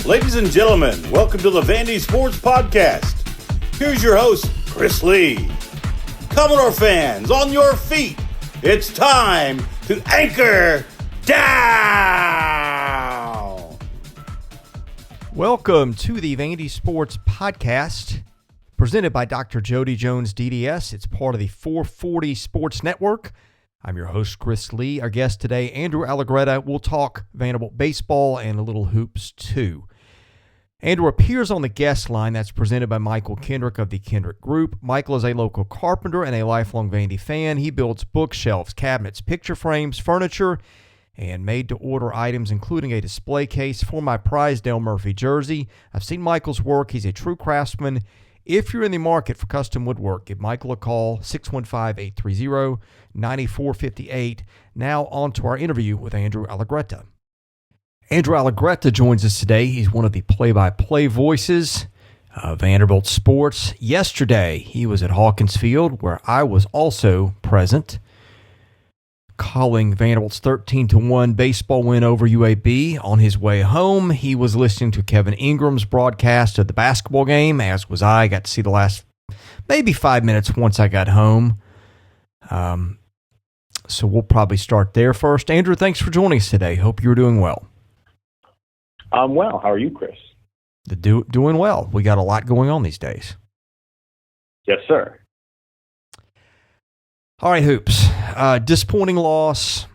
Ladies and gentlemen, welcome to the Vandy Sports Podcast. Here's your host, Chris Lee. Commodore fans, on your feet. It's time to anchor down. Welcome to the Vandy Sports Podcast, presented by Dr. Jody Jones DDS. It's part of the 440 Sports Network. I'm your host, Chris Lee. Our guest today, Andrew Allegretta. We'll talk Vanderbilt baseball and a little hoops, too. Andrew appears on the guest line that's presented by Michael Kendrick of the Kendrick Group. Michael is a local carpenter and a lifelong Vandy fan. He builds bookshelves, cabinets, picture frames, furniture, and made-to-order items, including a display case for my prized Dale Murphy jersey. I've seen Michael's work. He's a true craftsman. If you're in the market for custom woodwork, give Michael a call, 615-830-9458. Now on to our interview with Andrew Allegretta. Andrew Allegretta joins us today. He's one of the play-by-play voices of Vanderbilt sports. Yesterday, he was at Hawkins Field, where I was also present, calling Vanderbilt's 13-1 baseball win over UAB. On his way home, he was listening to Kevin Ingram's broadcast of the basketball game, as was I. Got to see the last maybe 5 minutes once I got home. So we'll probably start there first. Andrew, thanks for joining us today. Hope you're doing well. I'm well. How are you, Chris? Doing well. We got a lot going on these days. Yes, sir. All right, Hoops. Disappointing loss.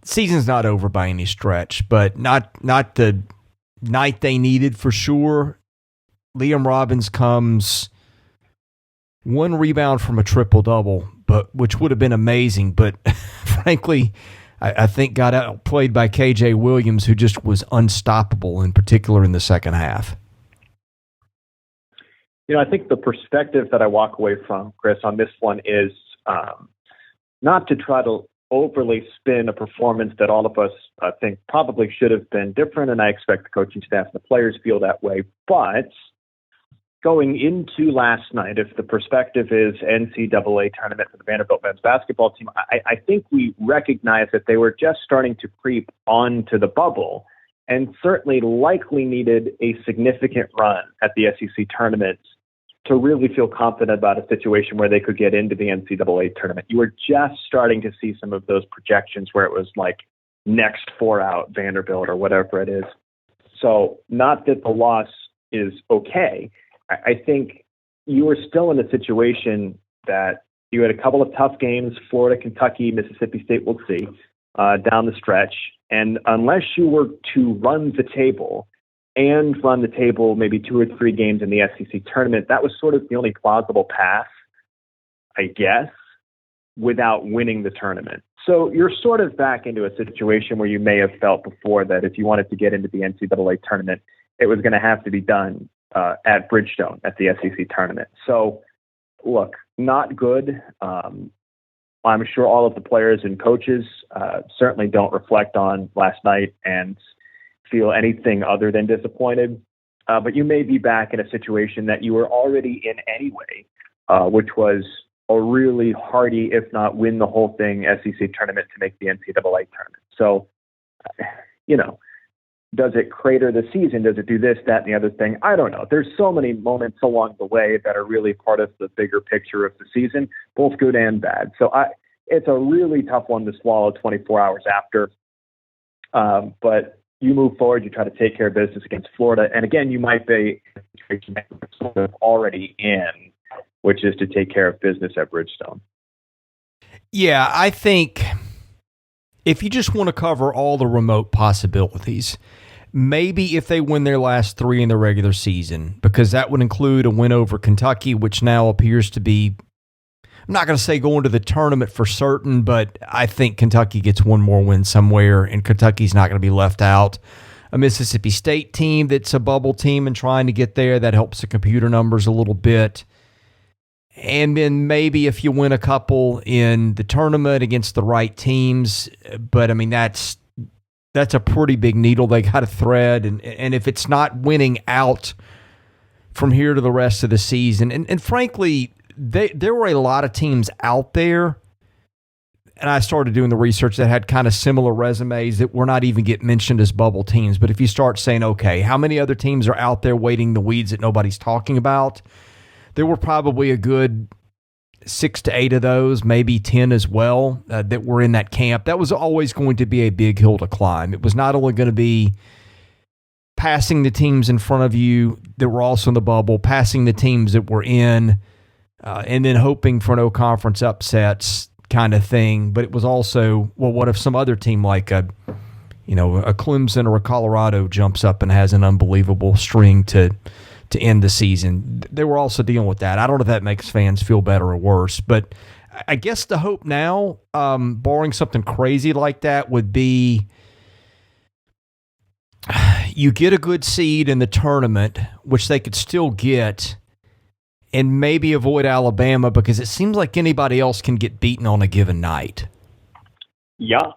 Season's not over by any stretch, but not the night they needed for sure. Liam Robbins comes one rebound from a triple-double, which would have been amazing, but frankly, I think got outplayed by KJ Williams, who just was unstoppable, in particular in the second half. You know, I think the perspective that I walk away from, Chris, on this one is not to try to overly spin a performance that all of us think probably should have been different, and I expect the coaching staff and the players feel that way. But going into last night, if the perspective is NCAA tournament for the Vanderbilt men's basketball team, I think we recognize that they were just starting to creep onto the bubble and certainly likely needed a significant run at the SEC tournament to really feel confident about a situation where they could get into the NCAA tournament. You were just starting to see some of those projections where it was like next four out Vanderbilt or whatever it is. So not that the loss is okay. I think you were still in a situation that you had a couple of tough games, Florida, Kentucky, Mississippi State, we'll see, down the stretch. And unless you were to run the table maybe 2 or 3 games in the SEC tournament, that was sort of the only plausible path, I guess, without winning the tournament. So you're sort of back into a situation where you may have felt before that if you wanted to get into the NCAA tournament, it was going to have to be done at Bridgestone at the SEC tournament. So, look, not good. I'm sure all of the players and coaches certainly don't reflect on last night and feel anything other than disappointed. But you may be back in a situation that you were already in anyway, which was a really hearty, if not win the whole thing, SEC tournament to make the NCAA tournament. So, you know, does it crater the season? Does it do this, that, and the other thing? I don't know. There's so many moments along the way that are really part of the bigger picture of the season, both good and bad. So it's a really tough one to swallow 24 hours after. But you move forward, you try to take care of business against Florida. And again, you might be sort of already in, which is to take care of business at Bridgestone. Yeah, I think if you just want to cover all the remote possibilities, maybe if they win their last 3 in the regular season, because that would include a win over Kentucky, which now appears to be, I'm not going to say going to the tournament for certain, but I think Kentucky gets one more win somewhere, and Kentucky's not going to be left out. A Mississippi State team that's a bubble team and trying to get there, that helps the computer numbers a little bit. And then maybe if you win a couple in the tournament against the right teams, but I mean, that's a pretty big needle they got to thread. And if it's not winning out from here to the rest of the season, and frankly, there were a lot of teams out there and I started doing the research that had kind of similar resumes that were not even get mentioned as bubble teams. But if you start saying, okay, how many other teams are out there waiting the weeds that nobody's talking about? There were probably a good 6 to 8 of those, maybe 10 as well, that were in that camp. That was always going to be a big hill to climb. It was not only going to be passing the teams in front of you that were also in the bubble, passing the teams that were in, and then hoping for no conference upsets kind of thing. But it was also, well, what if some other team like a Clemson or a Colorado jumps up and has an unbelievable string to end the season? They were also dealing with that. I don't know if that makes fans feel better or worse, but I guess the hope now, barring something crazy like that, would be you get a good seed in the tournament, which they could still get, and maybe avoid Alabama, because it seems like anybody else can get beaten on a given night. Yeah,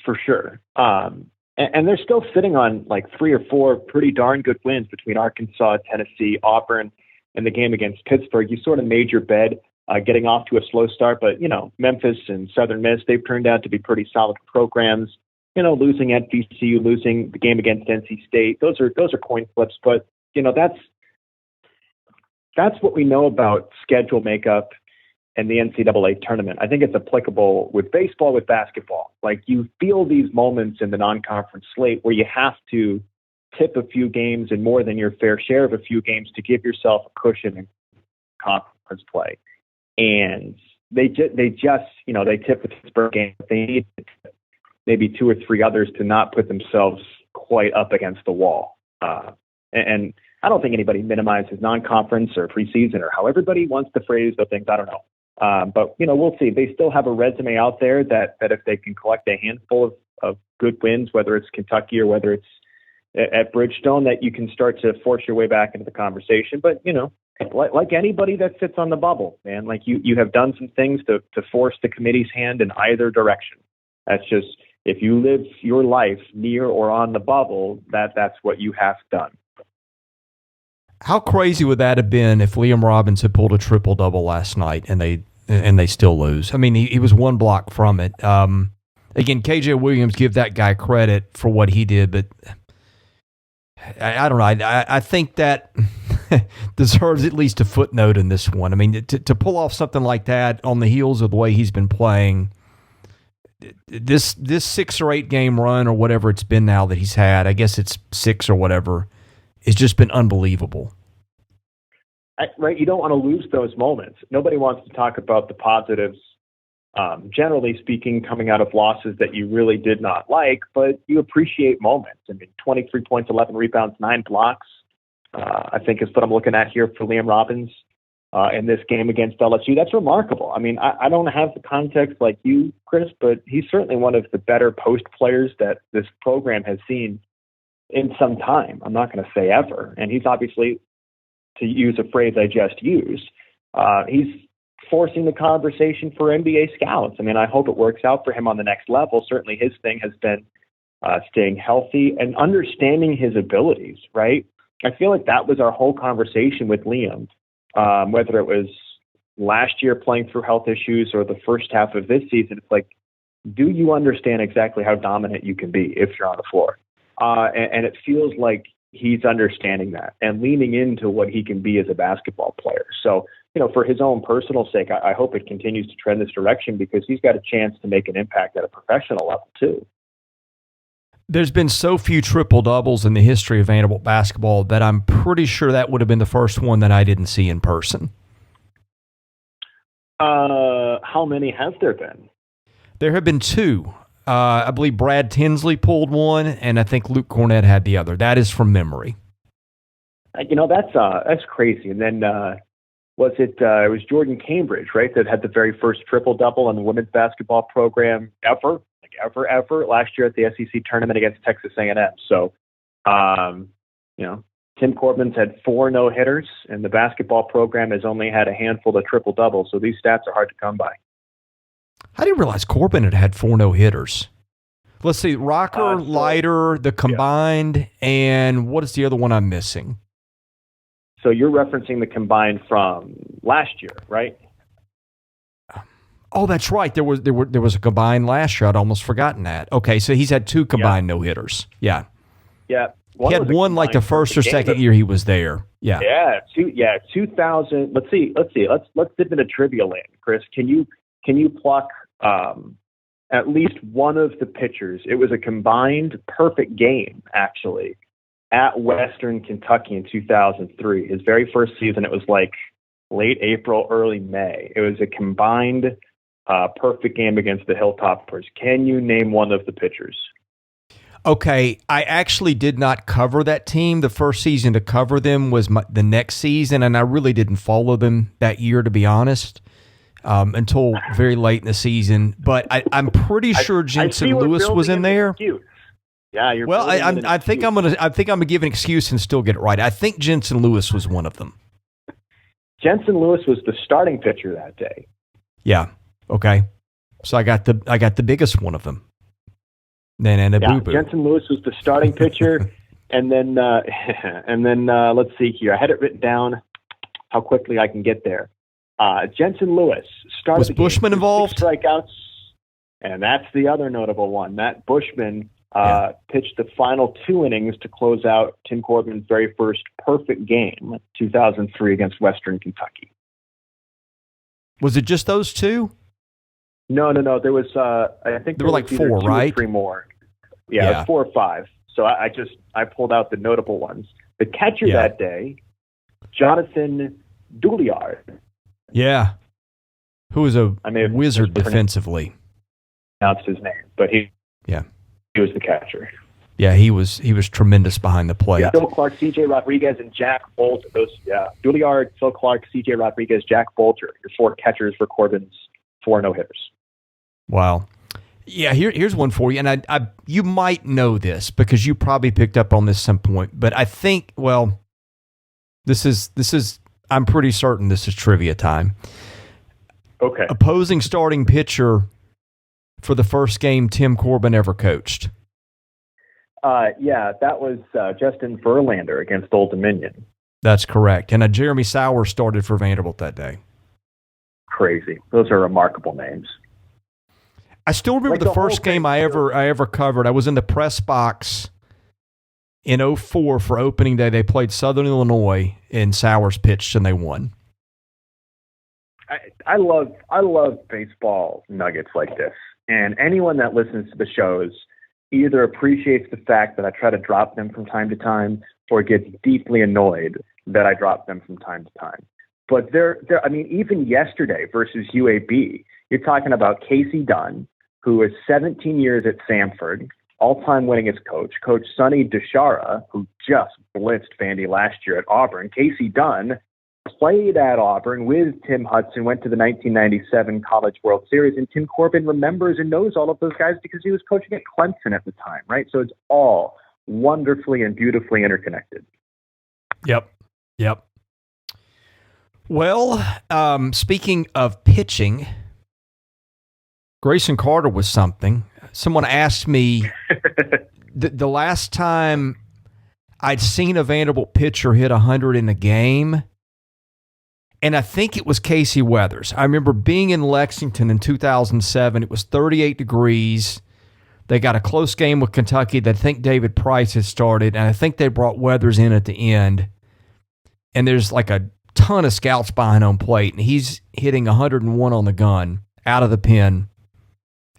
for sure. And they're still sitting on like 3 or 4 pretty darn good wins between Arkansas, Tennessee, Auburn, and the game against Pittsburgh. You sort of made your bed getting off to a slow start, but, Memphis and Southern Miss, they've turned out to be pretty solid programs. Losing at VCU, losing the game against NC State, those are coin flips. But, that's what we know about schedule makeup and the NCAA tournament. I think it's applicable with baseball, with basketball. Like, you feel these moments in the non-conference slate where you have to tip a few games and more than your fair share of a few games to give yourself a cushion in conference play. And they just, they tip the Pittsburgh game. They need maybe 2 or 3 others to not put themselves quite up against the wall. And I don't think anybody minimizes non-conference or preseason or how everybody wants to phrase the things. I don't know. But, we'll see. They still have a resume out there that if they can collect a handful of good wins, whether it's Kentucky or whether it's at Bridgestone, that you can start to force your way back into the conversation. But, like anybody that sits on the bubble, man, like you have done some things to force the committee's hand in either direction. That's just, if you live your life near or on the bubble, that's what you have done. How crazy would that have been if Liam Robbins had pulled a triple-double last night and they still lose? I mean, he was 1 block from it. Again, KJ Williams, give that guy credit for what he did, but I don't know. I think that deserves at least a footnote in this one. I mean, to pull off something like that on the heels of the way he's been playing, this 6 or 8 game run or whatever it's been now that he's had, I guess it's 6 or whatever, it's just been unbelievable. Right. You don't want to lose those moments. Nobody wants to talk about the positives, generally speaking, coming out of losses that you really did not like, but you appreciate moments. I mean, 23 points, 11 rebounds, 9 blocks, I think is what I'm looking at here for Liam Robbins in this game against LSU. That's remarkable. I mean, I don't have the context like you, Chris, but he's certainly one of the better post players that this program has seen in some time. I'm not going to say ever. And he's obviously, to use a phrase I just used, he's forcing the conversation for NBA scouts. I mean, I hope it works out for him on the next level. Certainly his thing has been staying healthy and understanding his abilities, right? I feel like that was our whole conversation with Liam, whether it was last year playing through health issues or the first half of this season. It's like, do you understand exactly how dominant you can be if you're on the floor? And it feels like he's understanding that and leaning into what he can be as a basketball player. So, for his own personal sake, I hope it continues to trend this direction because he's got a chance to make an impact at a professional level too. There's been so few triple-doubles in the history of Vanderbilt basketball that I'm pretty sure that would have been the first one that I didn't see in person. How many have there been? There have been 2. I believe Brad Tinsley pulled one, and I think Luke Cornett had the other. That is from memory. That's crazy. And then it was Jordan Cambridge, right, that had the very first triple-double in the women's basketball program ever last year at the SEC tournament against Texas A&M. So, Tim Corbin's had 4 no-hitters, and the basketball program has only had a handful of triple-doubles. So these stats are hard to come by. I didn't realize Corbin had 4 no-hitters. Let's see, Rocker, Leiter, the combined, and what is the other one I'm missing? So you're referencing the combined from last year, right? Oh, that's right. There was a combined last year. I'd almost forgotten that. Okay, so he's had 2 combined no-hitters. Yeah. Yeah. He had one like the first or second year he was there. Yeah. Yeah. 2000. Let's see. Let's dip into trivia land, Chris. Can you pluck at least one of the pitchers? It was a combined perfect game, actually, at Western Kentucky in 2003. His very first season, it was like late April, early May. It was a combined perfect game against the Hilltoppers. Can you name one of the pitchers? Okay, I actually did not cover that team. The first season to cover them was the next season, and I really didn't follow them that year, to be honest, until very late in the season. But I'm pretty sure Jensen Lewis was in there. Yeah, you're. Well, I think I'm gonna give an excuse and still get it right. I think Jensen Lewis was one of them. Jensen Lewis was the starting pitcher that day. Yeah. Okay. So I got the biggest one of them. Jensen Lewis was the starting pitcher, and then let's see here. I had it written down how quickly I can get there. Jensen Lewis started. Was Bushman involved? 6 strikeouts, and that's the other notable one. Matt Bushman pitched the final 2 innings to close out Tim Corbin's very first perfect game, 2003 against Western Kentucky. Was it just those 2? No. There was, I think there were like 4, right? 3 more. Yeah, it was 4 or 5. So I pulled out the notable ones. The catcher that day, Jonathan Douliard. Yeah. Who was a wizard defensively. Announced his name, but he was the catcher. Yeah, he was tremendous behind the plate. Yeah. Phil Clark, C.J. Rodriguez, and Jack Bolter. Douliard, Phil Clark, C.J. Rodriguez, Jack Bolter. Your 4 catchers for Corbin's 4 no-hitters. Wow. Yeah, here's one for you, and I you might know this because you probably picked up on this some point, but I think, well, this is I'm pretty certain this is trivia time. Okay. Opposing starting pitcher for the first game Tim Corbin ever coached. That was Justin Verlander against Old Dominion. That's correct, and Jeremy Sauer started for Vanderbilt that day. Crazy. Those are remarkable names. I still remember the first game I ever covered. I was in the press box in 2004 for opening day. They played Southern Illinois, and Sowers pitched, and they won. I love baseball nuggets like this, and anyone that listens to the shows either appreciates the fact that I try to drop them from time to time, or gets deeply annoyed that I drop them from time to time. But even yesterday versus UAB, you're talking about Casey Dunn, who is 17 years at Samford, all-time winningest coach. Coach Sonny DeShara, who just blitzed Vandy last year at Auburn. Casey Dunn played at Auburn with Tim Hudson, went to the 1997 College World Series, and Tim Corbin remembers and knows all of those guys because he was coaching at Clemson at the time, right? So it's all wonderfully and beautifully interconnected. Yep. Well, speaking of pitching, Greysen Carter was something. Someone asked me the last time I'd seen a Vanderbilt pitcher hit 100 in a game, and I think it was Casey Weathers. I remember being in Lexington in 2007. It was 38 degrees. They got a close game with Kentucky that I think David Price had started, and I think they brought Weathers in at the end. And there's like a ton of scouts behind home plate, and he's hitting 101 on the gun out of the pen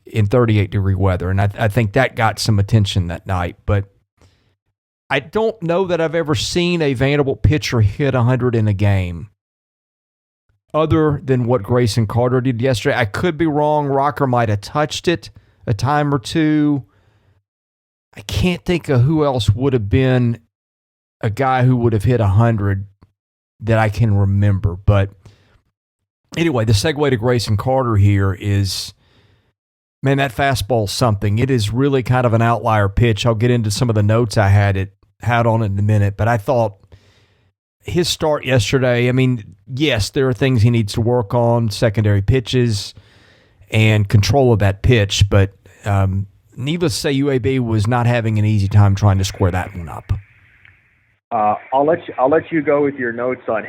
in 38-degree weather. And I think that got some attention that night. But I don't know that I've ever seen a Vanderbilt pitcher hit 100 in a game other than what Greysen Carter did yesterday. I could be wrong. Rocker might have touched it a time or two. I can't think of who else would have been a guy who would have hit 100 that I can remember. But anyway, the segue to Greysen Carter here is, man, that fastball's something. It is really kind of an outlier pitch. I'll get into some of the notes I had on it in a minute, but I thought his start yesterday, I mean, yes, there are things he needs to work on, secondary pitches and control of that pitch, but needless to say, UAB was not having an easy time trying to square that one up. I'll let you go with your notes on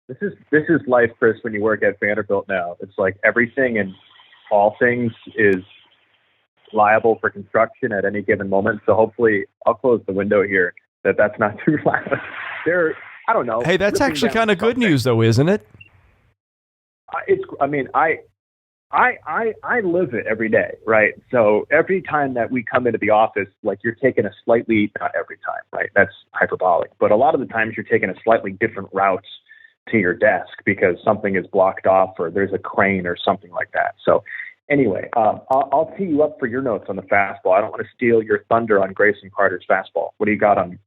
This is life, Chris. When you work at Vanderbilt now, it's like everything and all things is liable for construction at any given moment. So hopefully, I'll close the window here. That's not too loud. I don't know. Hey, that's actually kind of good news, though, isn't it? I live it every day, right? So every time that we come into the office, like you're taking a slightly, not every time, right? That's hyperbolic, but a lot of the times you're taking a slightly different route to your desk because something is blocked off or there's a crane or something like that. So anyway, I'll tee you up for your notes on the fastball. I don't want to steal your thunder on Greysen Carter's fastball. What do you got on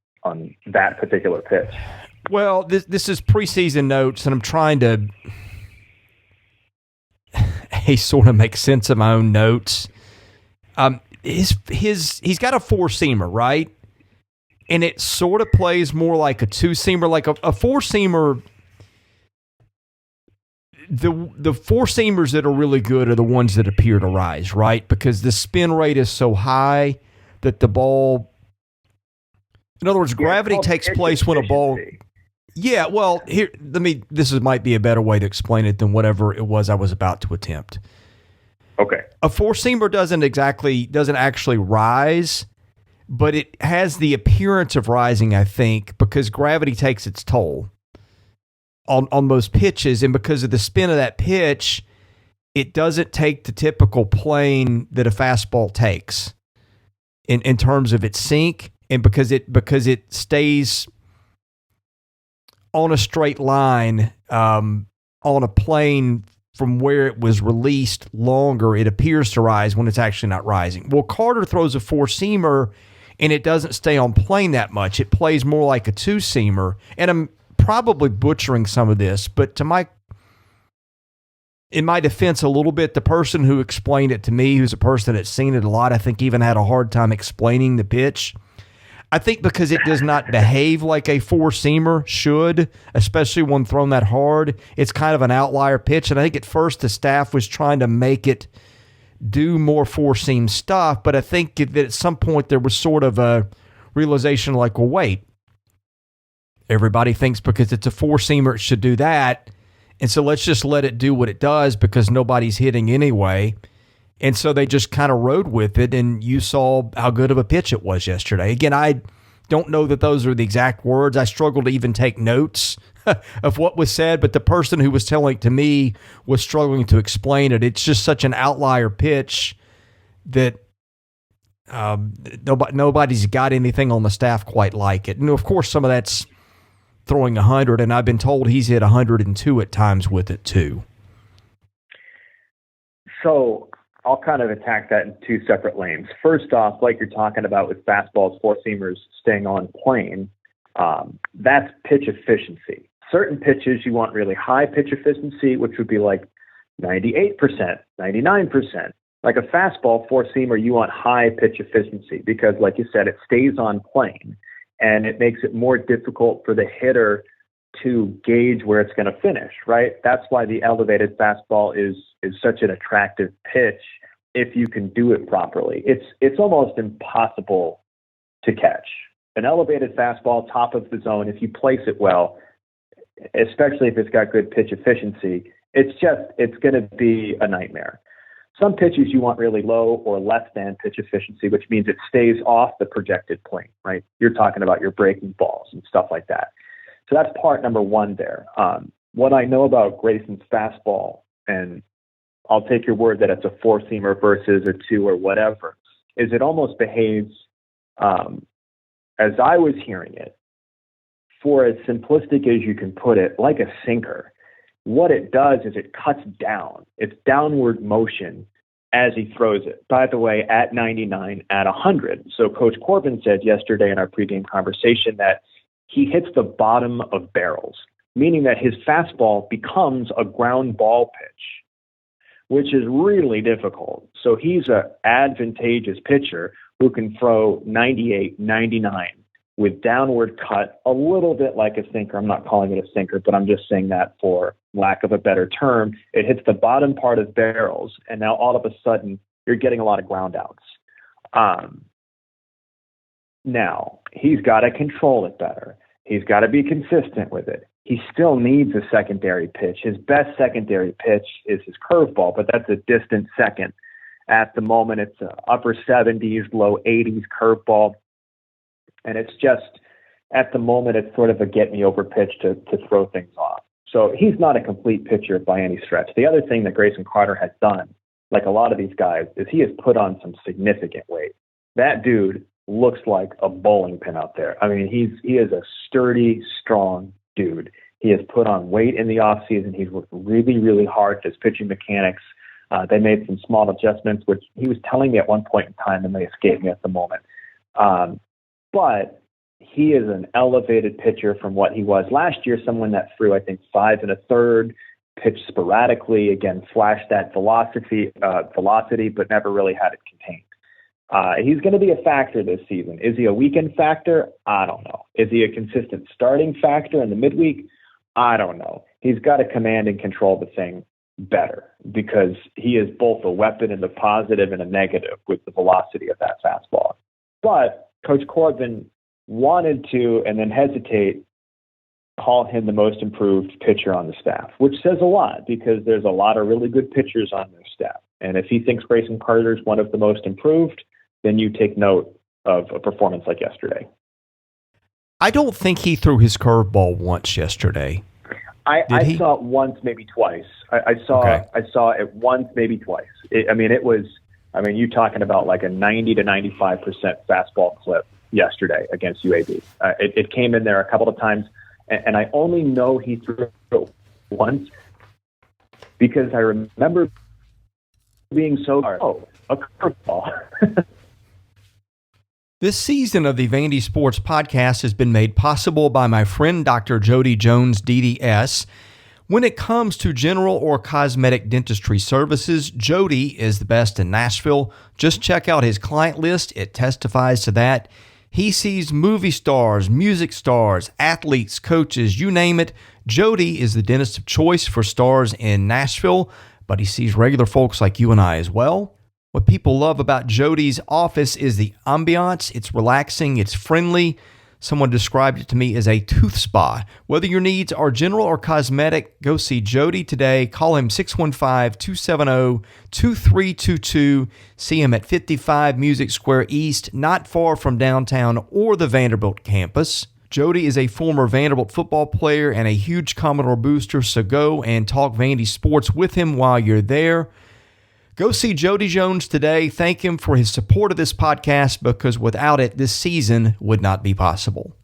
that particular pitch? Well, this is preseason notes, and I'm trying to sort of make sense of my own notes. He's got a four-seamer, right? And it sort of plays more like a two-seamer, like a four-seamer. The four-seamers that are really good are the ones that appear to rise, right? Because the spin rate is so high that the ball. In other words, gravity takes place when a ball. Yeah, well, this might be a better way to explain it than whatever it was I was about to attempt. Okay. A four-seamer doesn't actually rise, but it has the appearance of rising, I think, because gravity takes its toll on most pitches, and because of the spin of that pitch, it doesn't take the typical plane that a fastball takes in terms of its sink, and because it stays on a straight line on a plane from where it was released longer, it appears to rise when it's actually not rising. Well, Carter throws a four-seamer, and it doesn't stay on plane that much. It plays more like a two-seamer, and I'm probably butchering some of this, but in my defense a little bit, the person who explained it to me, who's a person that's seen it a lot, I think even had a hard time explaining the pitch. I think because it does not behave like a four-seamer should, especially when thrown that hard, it's kind of an outlier pitch. And I think at first the staff was trying to make it do more four-seam stuff, but I think that at some point there was sort of a realization like, well, wait, everybody thinks because it's a four-seamer it should do that, and so let's just let it do what it does because nobody's hitting anyway. And so they just kind of rode with it, and you saw how good of a pitch it was yesterday. Again, I don't know that those are the exact words. I struggled to even take notes of what was said, but the person who was telling it to me was struggling to explain it. It's just such an outlier pitch that nobody's got anything on the staff quite like it. And, of course, some of that's throwing 100, and I've been told he's hit 102 at times with it too. So I'll kind of attack that in two separate lanes. First off, like you're talking about with fastballs, four-seamers staying on plane, that's pitch efficiency. Certain pitches you want really high pitch efficiency, which would be like 98%, 99%. Like a fastball, four-seamer, you want high pitch efficiency because, like you said, it stays on plane, and it makes it more difficult for the hitter to gauge where it's going to finish, right? That's why the elevated fastball is such an attractive pitch if you can do it properly. It's almost impossible to catch. An elevated fastball, top of the zone, if you place it well, especially if it's got good pitch efficiency, it's going to be a nightmare. Some pitches you want really low or less than pitch efficiency, which means it stays off the projected plane, right? You're talking about your breaking balls and stuff like that. So that's part number one there. What I know about Greysen's fastball, and I'll take your word that it's a four-seamer versus a two or whatever, is it almost behaves, as I was hearing it, for as simplistic as you can put it, like a sinker. What it does is it cuts down. It's downward motion as he throws it. By the way, at 99, at 100. So Coach Corbin said yesterday in our pregame conversation that he hits the bottom of barrels, meaning that his fastball becomes a ground ball pitch, which is really difficult. So he's an advantageous pitcher who can throw 98, 99 with downward cut, a little bit like a sinker. I'm not calling it a sinker, but I'm just saying that for lack of a better term. It hits the bottom part of barrels, and now all of a sudden you're getting a lot of ground outs. Now, he's got to control it better. He's got to be consistent with it. He still needs a secondary pitch. His best secondary pitch is his curveball, but that's a distant second. At the moment, it's a upper 70s, low 80s curveball. And it's just, at the moment, it's sort of a get-me-over pitch to throw things off. So he's not a complete pitcher by any stretch. The other thing that Greysen Carter has done, like a lot of these guys, is he has put on some significant weight. That dude looks like a bowling pin out there. I mean, he is a sturdy, strong dude. He has put on weight in the offseason. He's worked really, really hard at his pitching mechanics. They made some small adjustments, which he was telling me at one point in time, and they escaped me at the moment. But he is an elevated pitcher from what he was last year, someone that threw, I think, 5 1/3, pitched sporadically, again, flashed that velocity, but never really had it contained. He's going to be a factor this season. Is he a weekend factor? I don't know. Is he a consistent starting factor in the midweek? I don't know. He's got to command and control the thing better because he is both a weapon in the positive and a negative with the velocity of that fastball. But Coach Corbin wanted to, and then hesitate, call him the most improved pitcher on the staff, which says a lot because there's a lot of really good pitchers on their staff. And if he thinks Greysen Carter is one of the most improved, then you take note of a performance like yesterday. I don't think he threw his curveball once yesterday. I saw it once, maybe twice. I saw it once, maybe twice. You're talking about like a 90 to 95% fastball clip yesterday against UAB. It came in there a couple of times, and I only know he threw it once because I remember being so hard. Oh, a curveball. This season of the Vandy Sports Podcast has been made possible by my friend Dr. Jody Jones, DDS. When it comes to general or cosmetic dentistry services, Jody is the best in Nashville. Just check out his client list. It testifies to that. He sees movie stars, music stars, athletes, coaches, you name it. Jody is the dentist of choice for stars in Nashville, but he sees regular folks like you and I as well. What people love about Jody's office is the ambiance. It's relaxing. It's friendly. Someone described it to me as a tooth spa. Whether your needs are general or cosmetic, go see Jody today. Call him 615-270-2322. See him at 55 Music Square East, not far from downtown or the Vanderbilt campus. Jody is a former Vanderbilt football player and a huge Commodore booster, so go and talk Vandy sports with him while you're there. Go see Jody Jones today. Thank him for his support of this podcast because without it, this season would not be possible.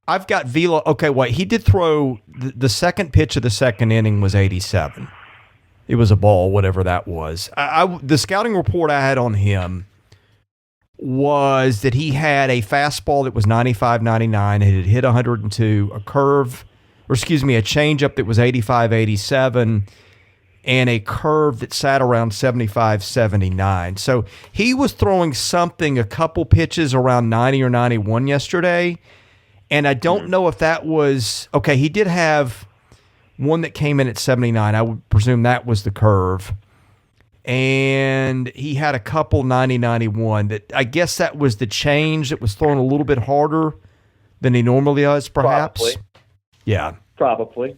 I've got Vila. Okay, wait. He did throw the second pitch of the second inning was 87. It was a ball, whatever that was. The scouting report I had on him was that he had a fastball that was 95-99. It had hit 102, a changeup that was 85-87. And a curve that sat around 75-79. So he was throwing a couple pitches around 90 or 91 yesterday. And I don't know if that was, okay, he did have one that came in at 79. I would presume that was the curve. And he had a couple 90-91 that I guess that was the change that was thrown a little bit harder than he normally does, perhaps. Probably. Yeah. Probably.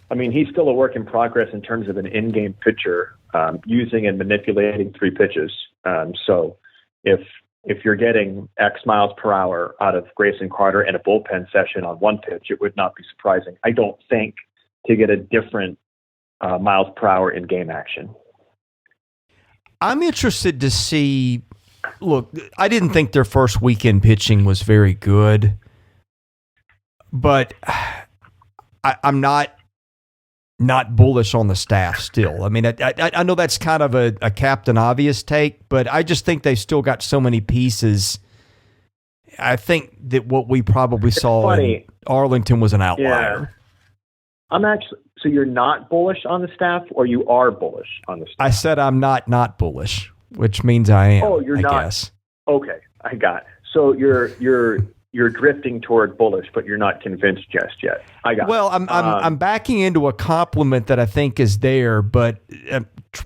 I mean, he's still a work in progress in terms of an in-game pitcher, using and manipulating 3 pitches. So if you're getting X miles per hour out of Greysen Carter in a bullpen session on one pitch, it would not be surprising, I don't think, to get a different miles per hour in game action. I'm interested to see. Look, I didn't think their first weekend pitching was very good, but I'm not bullish on the staff still. I mean, I know that's kind of a Captain Obvious take, but I just think they've still got so many pieces. I think that what we probably saw in Arlington was an outlier. Yeah. So you're not bullish on the staff, or you are bullish on the staff? I said I'm not bullish, which means I am. Oh, you're not? Guess. Okay, I got it. So you're drifting toward bullish, but you're not convinced just yet. I got it. Well, I'm backing into a compliment that I think is there, but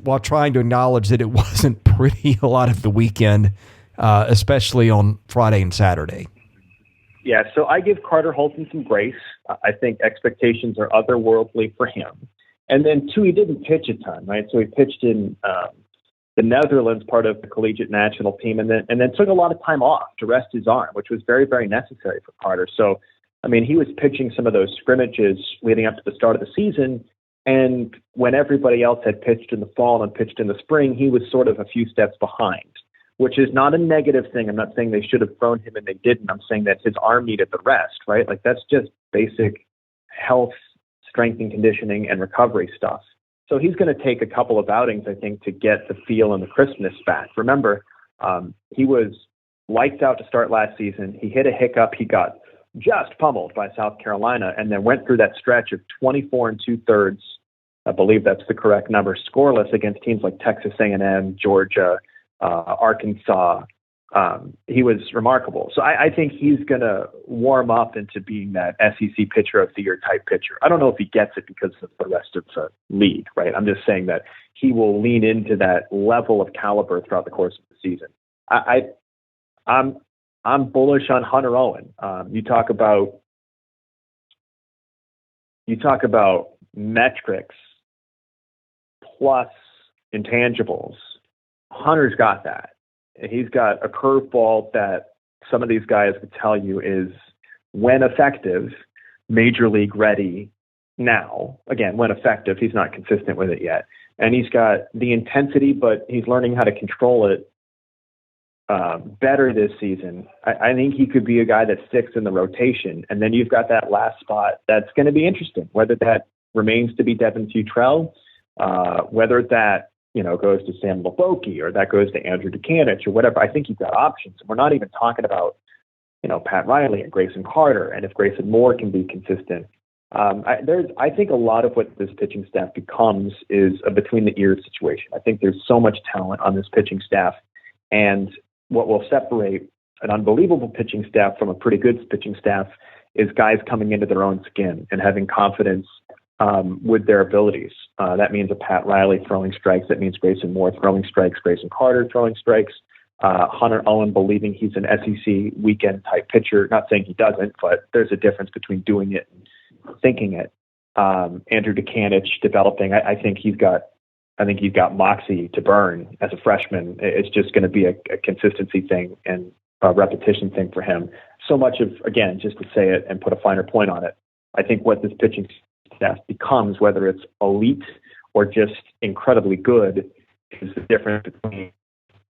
while trying to acknowledge that it wasn't pretty a lot of the weekend, especially on Friday and Saturday. Yeah, so I give Carter Holton some grace. I think expectations are otherworldly for him. And then, two, he didn't pitch a ton, right? So he pitched in the Netherlands, part of the collegiate national team, and then took a lot of time off to rest his arm, which was very, very necessary for Carter. So, I mean, he was pitching some of those scrimmages leading up to the start of the season, and when everybody else had pitched in the fall and pitched in the spring, he was sort of a few steps behind, which is not a negative thing. I'm not saying they should have thrown him and they didn't. I'm saying that his arm needed the rest, right? Like, that's just basic health, strength and conditioning and recovery stuff. So he's going to take a couple of outings, I think, to get the feel and the crispness back. Remember, he was lights out to start last season. He hit a hiccup. He got just pummeled by South Carolina and then went through that stretch of 24 2/3. I believe that's the correct number, scoreless against teams like Texas A&M, Georgia, Arkansas. He was remarkable. So I think he's going to warm up into being that SEC pitcher of the year type pitcher. I don't know if he gets it because of the rest of the league, right? I'm just saying that he will lean into that level of caliber throughout the course of the season. I'm bullish on Hunter Owen. You talk about metrics plus intangibles. Hunter's got that. He's got a curveball that some of these guys would tell you is, when effective, major league ready now. Again, when effective, he's not consistent with it yet. And he's got the intensity, but he's learning how to control it better this season. I think he could be a guy that sticks in the rotation. And then you've got that last spot that's going to be interesting, whether that remains to be Devin Futrell, whether that goes to Sam Leboke or that goes to Andrew DeCanich or whatever. I think you've got options. And we're not even talking about, Pat Riley and Greysen Carter. And if Grayson Moore can be consistent, I think a lot of what this pitching staff becomes is a between the ears situation. I think there's so much talent on this pitching staff, and what will separate an unbelievable pitching staff from a pretty good pitching staff is guys coming into their own skin and having confidence with their abilities. That means a Pat Riley throwing strikes. That means Grayson Moore throwing strikes, Graysen Carter throwing strikes, Hunter Owen believing he's an SEC weekend type pitcher. Not saying he doesn't, but there's a difference between doing it and thinking it. Andrew DeCanich developing. I think he's got moxie to burn as a freshman. It's just going to be a consistency thing and a repetition thing for him. So much of, again, just to say it and put a finer point on it, I think what this pitching staff becomes, whether it's elite or just incredibly good, is the difference between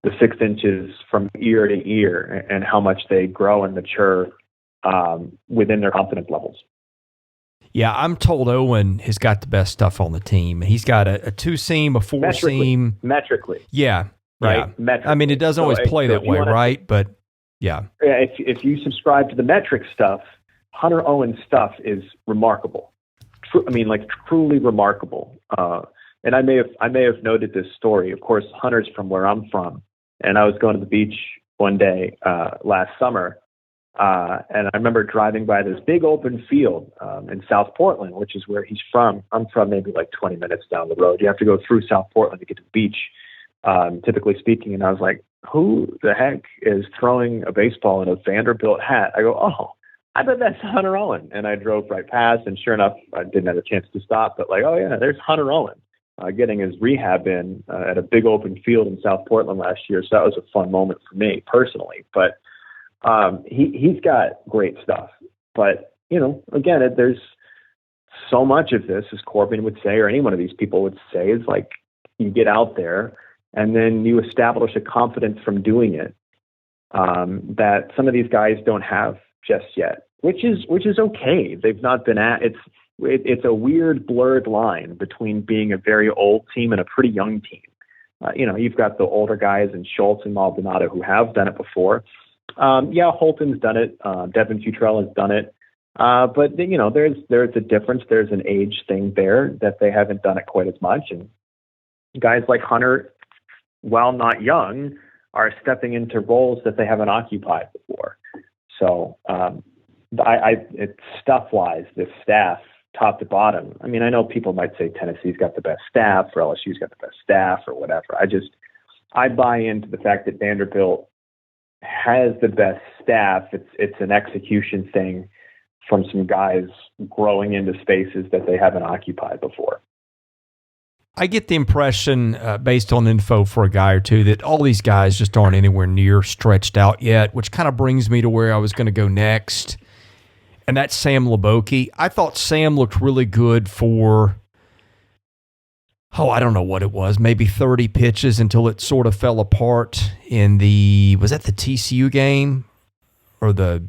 the 6 inches from ear to ear and how much they grow and mature within their confidence levels. Yeah, I'm told Owen has got the best stuff on the team. He's got a 2-seam, a 4-seam. Metrically. Yeah. Right? Yeah. Metrically. I mean, it doesn't always play that way, right? But, yeah. If you subscribe to the metric stuff, Hunter Owen's stuff is remarkable. Truly remarkable. And I may have noted this story. Of course, Hunter's from where I'm from, and I was going to the beach one day last summer, and I remember driving by this big open field in South Portland, which is where he's from. I'm from maybe like 20 minutes down the road. You have to go through South Portland to get to the beach, typically speaking. And I was like, who the heck is throwing a baseball in a Vanderbilt hat? I go, oh, I bet that's Hunter Owen. And I drove right past, and sure enough, I didn't have a chance to stop, but like, oh yeah, there's Hunter Owen getting his rehab in at a big open field in South Portland last year. So that was a fun moment for me personally. But he's got great stuff. But, again, there's so much of this, as Corbin would say, or any one of these people would say, is like you get out there and then you establish a confidence from doing it that some of these guys don't have just yet, which is okay. They've not been it's a weird blurred line between being a very old team and a pretty young team. You've got the older guys in Schultz and Maldonado who have done it before. Holton's done it. Devin Futrell has done it. But there's a difference. There's an age thing there that they haven't done it quite as much. And guys like Hunter, while not young, are stepping into roles that they haven't occupied before. So it's stuff-wise, this staff, top to bottom. I mean, I know people might say Tennessee's got the best staff or LSU's got the best staff or whatever. I buy into the fact that Vanderbilt has the best staff. It's an execution thing from some guys growing into spaces that they haven't occupied before. I get the impression, based on info for a guy or two, that all these guys just aren't anywhere near stretched out yet, which kind of brings me to where I was going to go next, and that's Sam Leboke. I thought Sam looked really good for, I don't know what it was, maybe 30 pitches until it sort of fell apart in was that the TCU game? I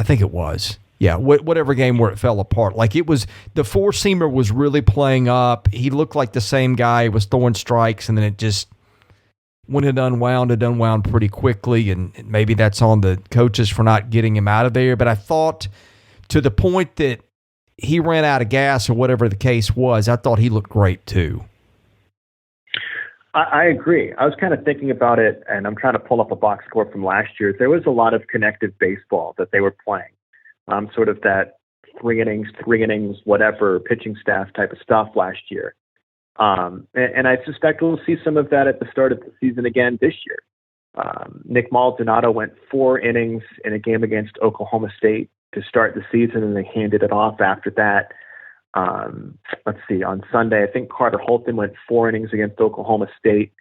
think it was. Yeah, whatever game where it fell apart. Like it was, the four-seamer was really playing up. He looked like the same guy. He was throwing strikes, and then it just, when it unwound pretty quickly, and maybe that's on the coaches for not getting him out of there. But I thought, to the point that he ran out of gas or whatever the case was, I thought he looked great too. I agree. I was kind of thinking about it, and I'm trying to pull up a box score from last year. There was a lot of connected baseball that they were playing. Sort of that three innings, whatever, pitching staff type of stuff last year. And I suspect we'll see some of that at the start of the season again this year. Nick Maldonado went 4 innings in a game against Oklahoma State to start the season, and they handed it off after that. Let's see, on Sunday, I think Carter Holton went 4 innings against Oklahoma State,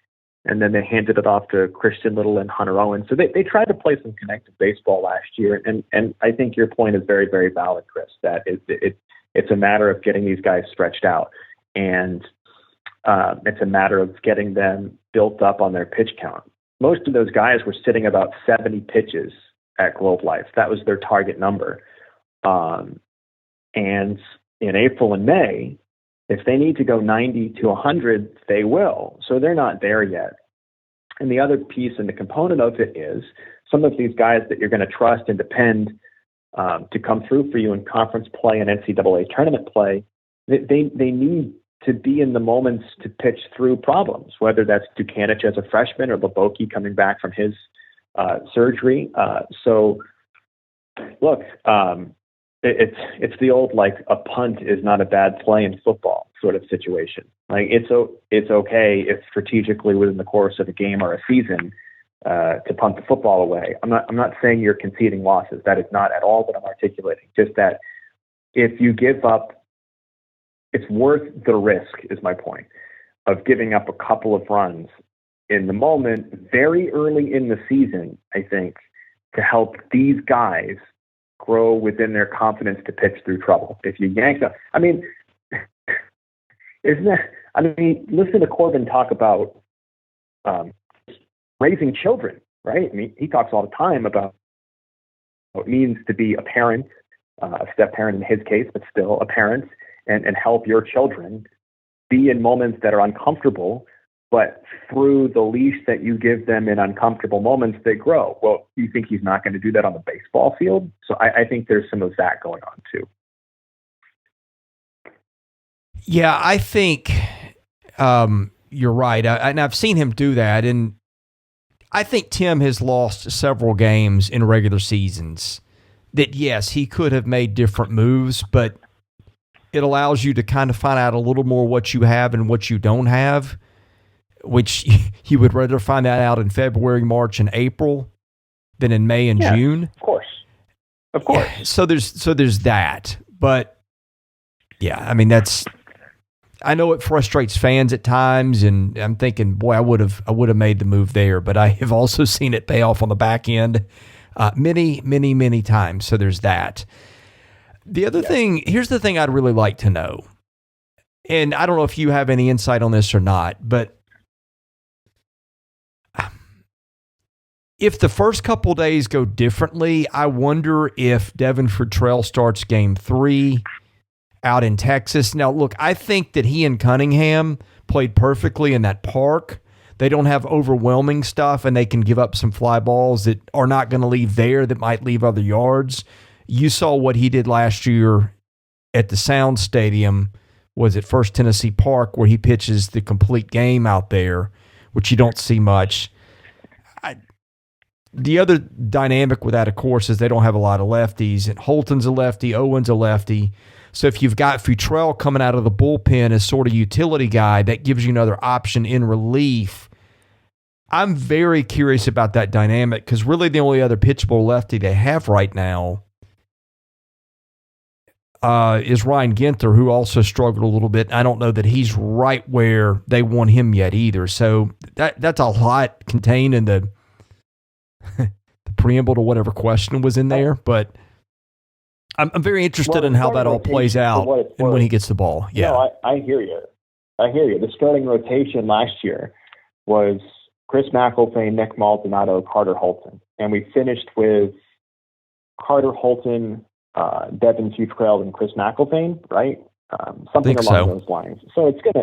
and then they handed it off to Christian Little and Hunter Owen. So they tried to play some connected baseball last year, and I think your point is very, very valid, Chris, that it's a matter of getting these guys stretched out, and it's a matter of getting them built up on their pitch count. Most of those guys were sitting about 70 pitches at Globe Life. That was their target number. And in April and May, if they need to go 90 to 100, they will. So they're not there yet. And the other piece and the component of it is some of these guys that you're going to trust and depend to come through for you in conference play and NCAA tournament play, they need to be in the moments to pitch through problems, whether that's Dukanich as a freshman or Leboke coming back from his surgery. So, look, it's the old, like, a punt is not a bad play in football sort of situation. Like it's okay if strategically within the course of a game or a season to punt the football away. I'm not saying you're conceding losses. That is not at all what I'm articulating. Just that if you give up, it's worth the risk, is my point, of giving up a couple of runs in the moment very early in the season, I think, to help these guys grow within their confidence to pitch through trouble. If you yank them, listen to Corbin talk about raising children, right? I mean, he talks all the time about what it means to be a parent, a step parent in his case, but still a parent, and help your children be in moments that are uncomfortable, but through the leash that you give them in uncomfortable moments, they grow. Well, you think he's not going to do that on the baseball field? So I think there's some of that going on too. Yeah, I think you're right. And I've seen him do that. And I think Tim has lost several games in regular seasons that, yes, he could have made different moves, but it allows you to kind of find out a little more what you have and what you don't have, which you would rather find that out in February, March, and April than in May and June. Of course. Yeah, so there's that. But yeah, I mean, I know it frustrates fans at times, and I'm thinking, boy, I would have made the move there, but I have also seen it pay off on the back end many, many, many times. So there's that. The other thing, here's the thing I'd really like to know, and I don't know if you have any insight on this or not, but if the first couple days go differently, I wonder if Devin Futrell starts game 3 out in Texas. Now, look, I think that he and Cunningham played perfectly in that park. They don't have overwhelming stuff, and they can give up some fly balls that are not going to leave there that might leave other yards. You saw what he did last year at the Sound Stadium, was at First Tennessee Park, where he pitches the complete game out there, which you don't see much. The other dynamic with that, of course, is they don't have a lot of lefties. And Holton's a lefty, Owen's a lefty. So if you've got Futrell coming out of the bullpen as sort of utility guy, that gives you another option in relief. I'm very curious about that dynamic because really the only other pitchable lefty they have right now is Ryan Ginther, who also struggled a little bit. I don't know that he's right where they want him yet either. So that's a lot contained in the preamble to whatever question was in there. But I'm very interested in how that all plays out and when he gets the ball. Yeah, no, I hear you. The starting rotation last year was Chris McElvain, Nick Maldonado, Carter Holton. And we finished with Carter Holton, Devin Futrell, and Chris McElvain, right? Something along those lines. So it's going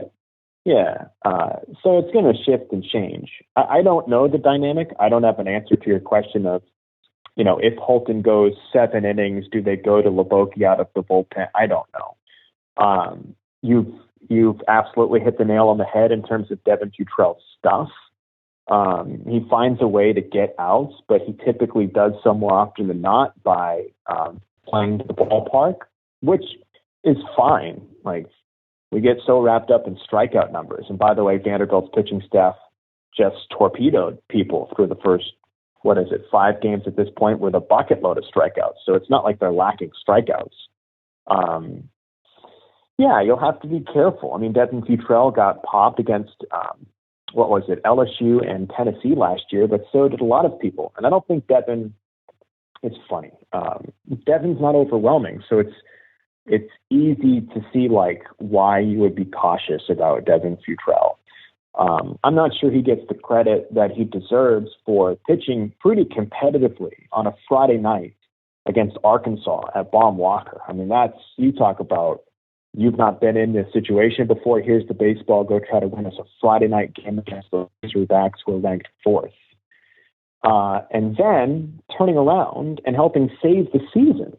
to shift and change. I don't know the dynamic. I don't have an answer to your question of, if Holton goes 7 innings, do they go to Leboke out of the bullpen? I don't know. You've absolutely hit the nail on the head in terms of Devin Futrell's stuff. He finds a way to get outs, but he typically does so more often than not by playing the ballpark, which is fine. Like, we get so wrapped up in strikeout numbers. And by the way, Vanderbilt's pitching staff just torpedoed people through the first, 5 games at this point with a bucket load of strikeouts. So it's not like they're lacking strikeouts. You'll have to be careful. I mean, Devin Futrell got popped against, LSU and Tennessee last year, but so did a lot of people. And I don't think Devin, it's funny. Devin's not overwhelming. So it's easy to see why you would be cautious about Devin Futrell. I'm not sure he gets the credit that he deserves for pitching pretty competitively on a Friday night against Arkansas at Baum Walker. I mean, you talk about, you've not been in this situation before. Here's the baseball. Go try to win us a Friday night game against the Razorbacks who are ranked 4th. And then turning around and helping save the season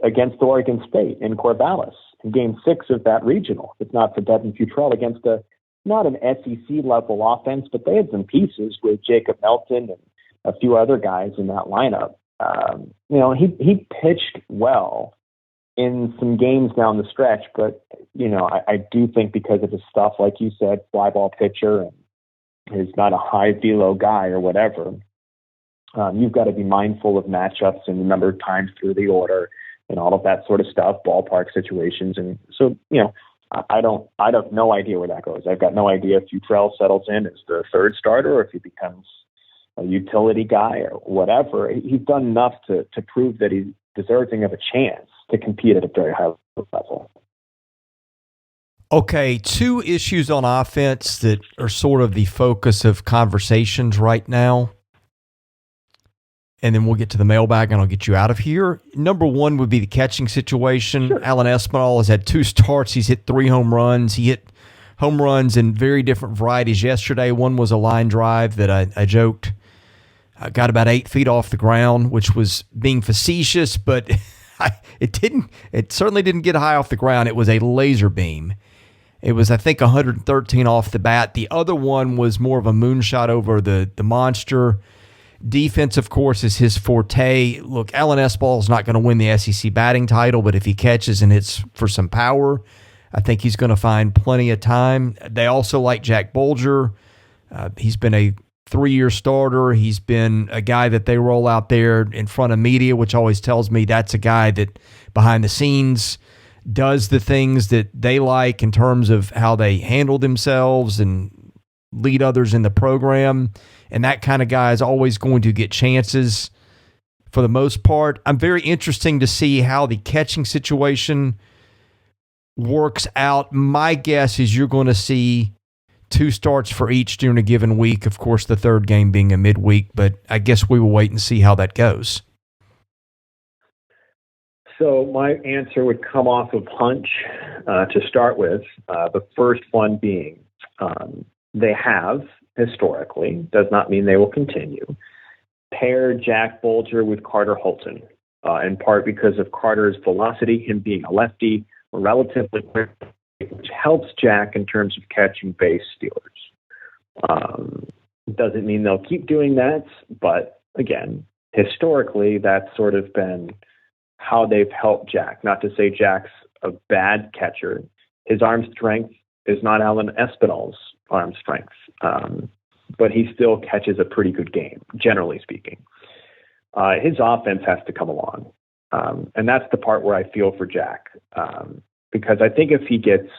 against Oregon State in Corvallis in Game 6 of that regional. If not for Devin Futrell against not an SEC level offense, but they had some pieces with Jacob Melton and a few other guys in that lineup. He pitched well in some games down the stretch, but I do think because of his stuff, like you said, fly ball pitcher, and he's not a high velo guy or whatever. You've got to be mindful of matchups and the number of times through the order and all of that sort of stuff, ballpark situations, and so I have no idea where that goes. I've got no idea if Futrell settles in as the 3rd starter or if he becomes a utility guy or whatever. He's done enough to prove that he's deserving of a chance to compete at a very high level. Okay, 2 issues on offense that are sort of the focus of conversations right now. And then we'll get to the mailbag and I'll get you out of here. Number 1 would be the catching situation. Sure. Alan Espinal has had 2 starts. He's hit 3 home runs. He hit home runs in very different varieties yesterday. One was a line drive that I joked got about 8 feet off the ground, which was being facetious, but it certainly didn't get high off the ground. It was a laser beam. It was, I think, 113 off the bat. The other one was more of a moonshot over the monster. Defense, of course, is his forte. Look, Alan Espinal is not going to win the SEC batting title, but if he catches and hits for some power, I think he's going to find plenty of time. They also like Jack Bolger. He's been a 3-year starter. He's been a guy that they roll out there in front of media, which always tells me that's a guy that behind the scenes does the things that they like in terms of how they handle themselves and lead others in the program. And that kind of guy is always going to get chances for the most part. I'm very interesting to see how the catching situation works out. My guess is you're going to see 2 starts for each during a given week. Of course, the 3rd game being a midweek, but I guess we will wait and see how that goes. So my answer would come off of hunch to start with. The first one being they have historically, does not mean they will continue, pair Jack Bolger with Carter Holton, in part because of Carter's velocity, him being a lefty, relatively quick, which helps Jack in terms of catching base stealers. Doesn't mean they'll keep doing that, but again, historically, that's sort of been how they've helped Jack. Not to say Jack's a bad catcher. His arm strength is not Alan Espinal's arm strength, but he still catches a pretty good game, generally speaking. His offense has to come along, and that's the part where I feel for Jack, because I think if he gets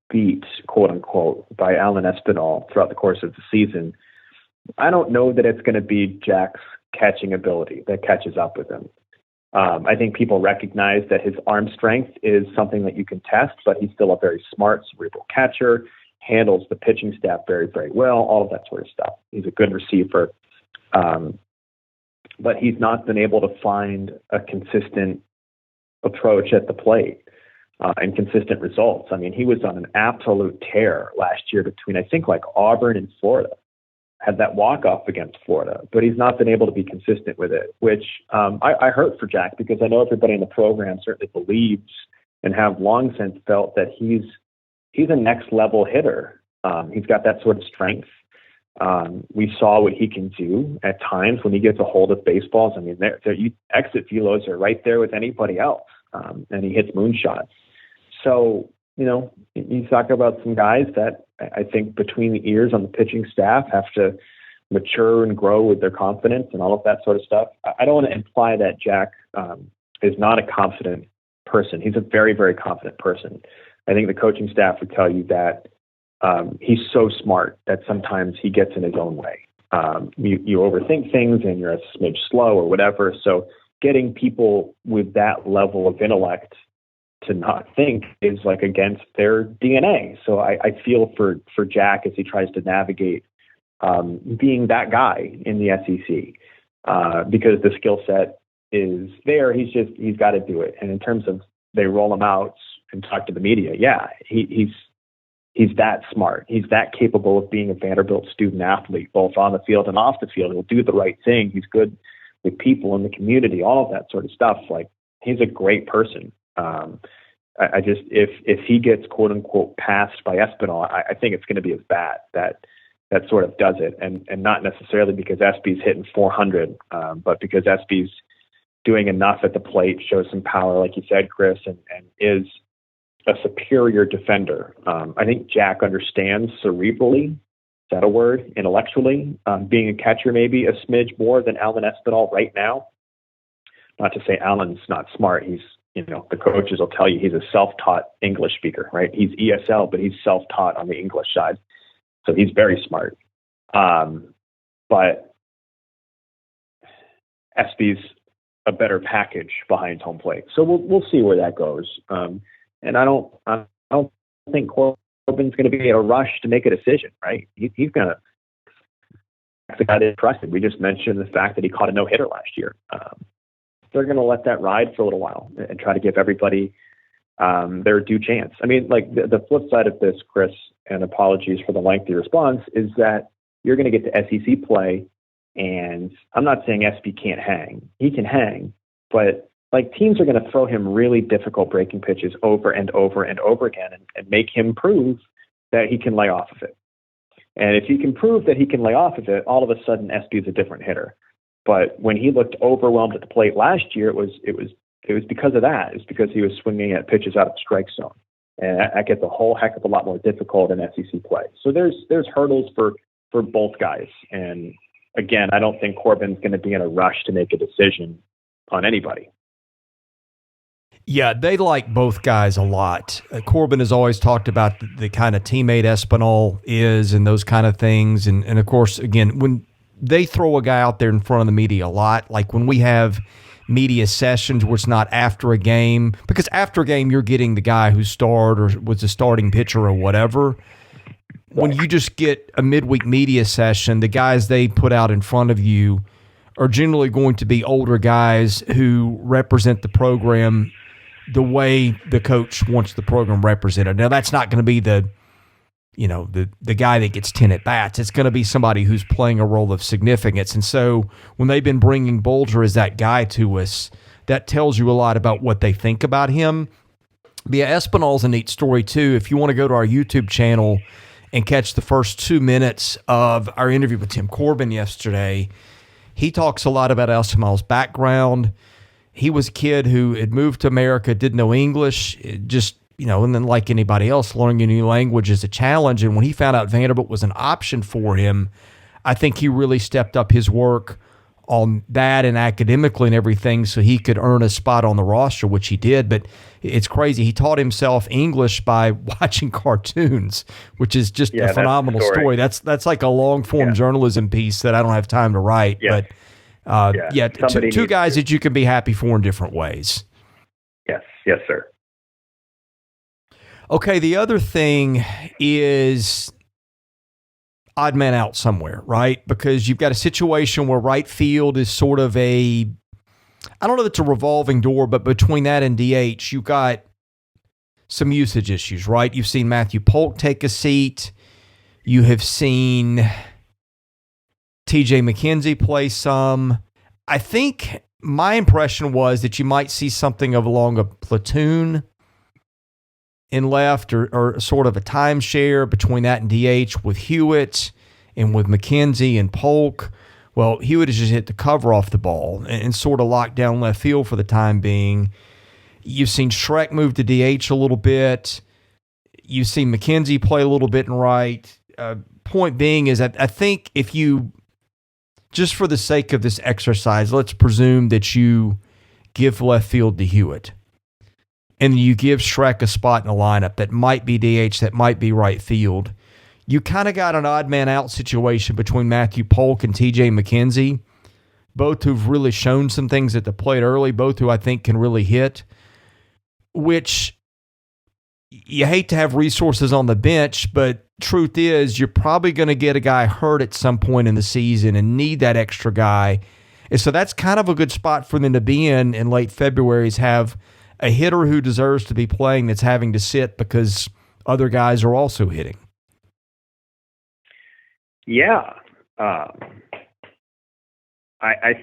beat, quote unquote, by Alan Espinal throughout the course of the season, I don't know that it's going to be Jack's catching ability that catches up with him. I think people recognize that his arm strength is something that you can test, but he's still a very smart, cerebral catcher, handles the pitching staff very, very well, all of that sort of stuff. He's a good receiver, but he's not been able to find a consistent approach at the plate and consistent results. I mean, he was on an absolute tear last year between, I think, like Auburn and Florida. Had that walk-off against Florida, but he's not been able to be consistent with it, which I hurt for Jack, because I know everybody in the program certainly believes and have long since felt that he's a next-level hitter. He's got that sort of strength. We saw what he can do at times when he gets a hold of baseballs. I mean, exit velos are right there with anybody else, and he hits moonshots. So, you talk about some guys that I think between the ears on the pitching staff have to mature and grow with their confidence and all of that sort of stuff. I don't want to imply that Jack is not a confident person. He's a very, very confident person. I think the coaching staff would tell you that he's so smart that sometimes he gets in his own way. You overthink things and you're a smidge slow or whatever. So getting people with that level of intellect to not think is like against their DNA. So I feel for Jack as he tries to navigate being that guy in the SEC because the skill set is there. He's got to do it. And in terms of they roll him out and talk to the media, yeah, he's that smart. He's that capable of being a Vanderbilt student athlete, both on the field and off the field. He'll do the right thing. He's good with people in the community, all of that sort of stuff. Like, he's a great person. I just, if he gets quote unquote passed by Espinal, I think it's going to be as bad that sort of does it. And not necessarily because Espy's hitting 400, but because Espy's doing enough at the plate, shows some power, like you said, Chris, and is a superior defender. I think Jack understands cerebrally, is that a word, intellectually, being a catcher maybe a smidge more than Alan Espinal right now. Not to say Alan's not smart. He's, the coaches will tell you he's a self-taught English speaker, right? He's ESL, but he's self-taught on the English side. So he's very smart. But Espy's a better package behind home plate. So we'll see where that goes. And I don't think Corbin's going to be in a rush to make a decision, right? He's going to. The guy that impressed him. We just mentioned the fact that he caught a no-hitter last year. They're going to let that ride for a little while and try to give everybody their due chance. I mean, like the flip side of this, Chris, and apologies for the lengthy response, is that you're going to get to SEC play, and I'm not saying SB can't hang. He can hang, but like teams are going to throw him really difficult breaking pitches over and over and over again and make him prove that he can lay off of it. And if he can prove that he can lay off of it, all of a sudden SB is a different hitter. But when he looked overwhelmed at the plate last year, it was because of that. It's because he was swinging at pitches out of the strike zone, and that gets a whole heck of a lot more difficult in SEC play. So there's hurdles for both guys. And again, I don't think Corbin's going to be in a rush to make a decision on anybody. Yeah, they like both guys a lot. Corbin has always talked about the kind of teammate Espinal is and those kind of things. And of course, again, when they throw a guy out there in front of the media a lot, like when we have media sessions where it's not after a game, because after a game you're getting the guy who starred or was a starting pitcher or whatever. When you just get a midweek media session, the guys they put out in front of you are generally going to be older guys who represent the program the way the coach wants the program represented. Now, that's not going to be the guy that gets 10 at-bats. It's going to be somebody who's playing a role of significance. And so when they've been bringing Bolger as that guy to us, that tells you a lot about what they think about him. But yeah, Espinal's a neat story, too. If you want to go to our YouTube channel and catch the first 2 minutes of our interview with Tim Corbin yesterday, he talks a lot about Espinal's background. He was a kid who had moved to America, didn't know English, just and then like anybody else, learning a new language is a challenge. And when he found out Vanderbilt was an option for him, I think he really stepped up his work on that and academically and everything so he could earn a spot on the roster, which he did. But it's crazy. He taught himself English by watching cartoons, which is just a phenomenal story. That's like a long-form journalism piece that I don't have time to write. But two guys that you can be happy for in different ways. Yes, sir. Okay, the other thing is odd man out somewhere, right? Because you've got a situation where right field is sort of I don't know if it's a revolving door, but between that and DH, you've got some usage issues, right? You've seen Matthew Polk take a seat. You have seen TJ McKenzie play some. I think my impression was that you might see something along a platoon in left or sort of a timeshare between that and DH with Hewitt and with McKenzie and Polk. Well, Hewitt has just hit the cover off the ball and sort of locked down left field for the time being. You've seen Shrek move to DH a little bit. You've seen McKenzie play a little bit in right. Point being is I think if you, just for the sake of this exercise, let's presume that you give left field to Hewitt. And you give Shrek a spot in the lineup that might be DH, that might be right field. You kind of got an odd man out situation between Matthew Polk and TJ McKenzie, both who've really shown some things at the plate early, both who I think can really hit, which you hate to have resources on the bench, but truth is you're probably going to get a guy hurt at some point in the season and need that extra guy. And so that's kind of a good spot for them to be in late February, is have a hitter who deserves to be playing that's having to sit because other guys are also hitting. Yeah. I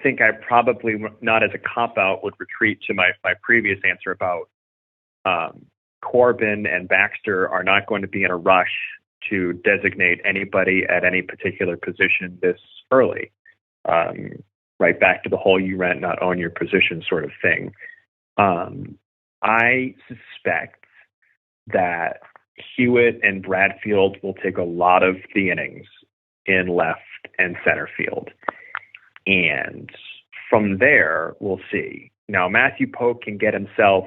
think I probably, not as a cop-out, would retreat to my previous answer about Corbin and Baxter are not going to be in a rush to designate anybody at any particular position this early. Right back to the whole you rent, not own your position sort of thing. I suspect that Hewitt and Bradfield will take a lot of the innings in left and center field. And from there, we'll see. Now, Matthew Polk can get himself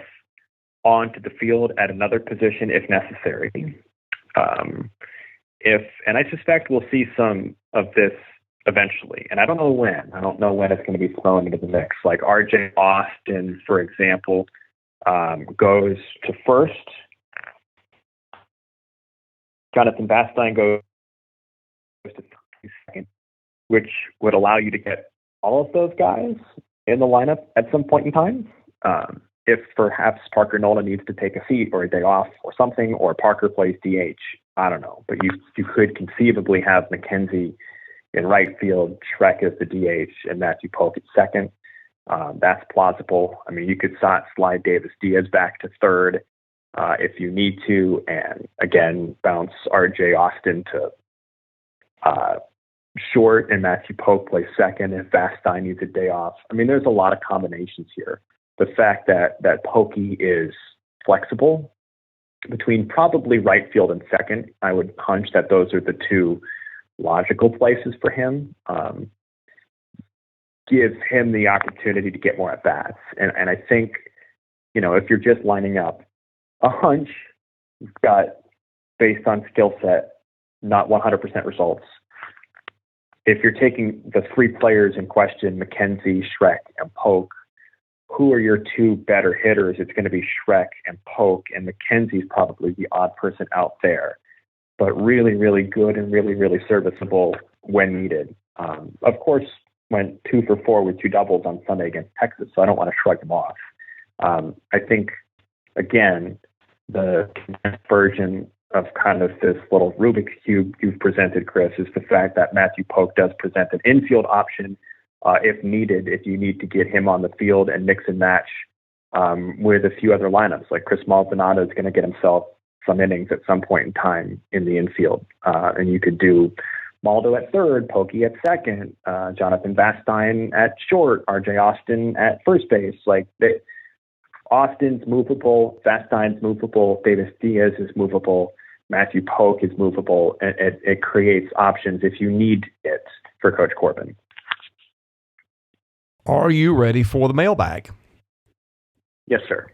onto the field at another position if necessary. And I suspect we'll see some of this eventually. And I don't know when. I don't know when it's going to be thrown into the mix. Like R.J. Austin, for example, goes to first. Jonathan Vastine goes to second, which would allow you to get all of those guys in the lineup at some point in time. If perhaps Parker Nolan needs to take a seat or a day off or something, or Parker plays DH, I don't know. But you could conceivably have McKenzie in right field, Shrek as the DH, and Matthew Polk at second. That's plausible. I mean, you could slide Davis Diaz back to third if you need to, and again, bounce R.J. Austin to short, and Matthew Polk plays second if Vastine needs a day off. I mean, there's a lot of combinations here. The fact that Pokey is flexible between probably right field and second, I would hunch that those are the two logical places for him. Gives him the opportunity to get more at bats. And I think, if you're just lining up a hunch, you've got, based on skill set, not 100% results. If you're taking the three players in question, McKenzie, Shrek, and Polk, who are your two better hitters? It's going to be Shrek and Polk, and McKenzie's probably the odd person out there, but really, really good and really, really serviceable when needed. Of course, went 2 for 4 with 2 doubles on Sunday against Texas, so I don't want to shrug him off. I think, again, the version of kind of this little Rubik's Cube you've presented, Chris, is the fact that Matthew Polk does present an infield option if needed, if you need to get him on the field and mix and match with a few other lineups. Like Chris Maldonado is going to get himself some innings at some point in time in the infield. And you could do Maldo at third, Pokey at second, Jonathan Vastine at short, R.J. Austin at first base. Like Austin's movable, Vastein's movable, Davis Diaz is movable, Matthew Polk is movable, and it creates options if you need it for Coach Corbin. Are you ready for the mailbag? Yes, sir.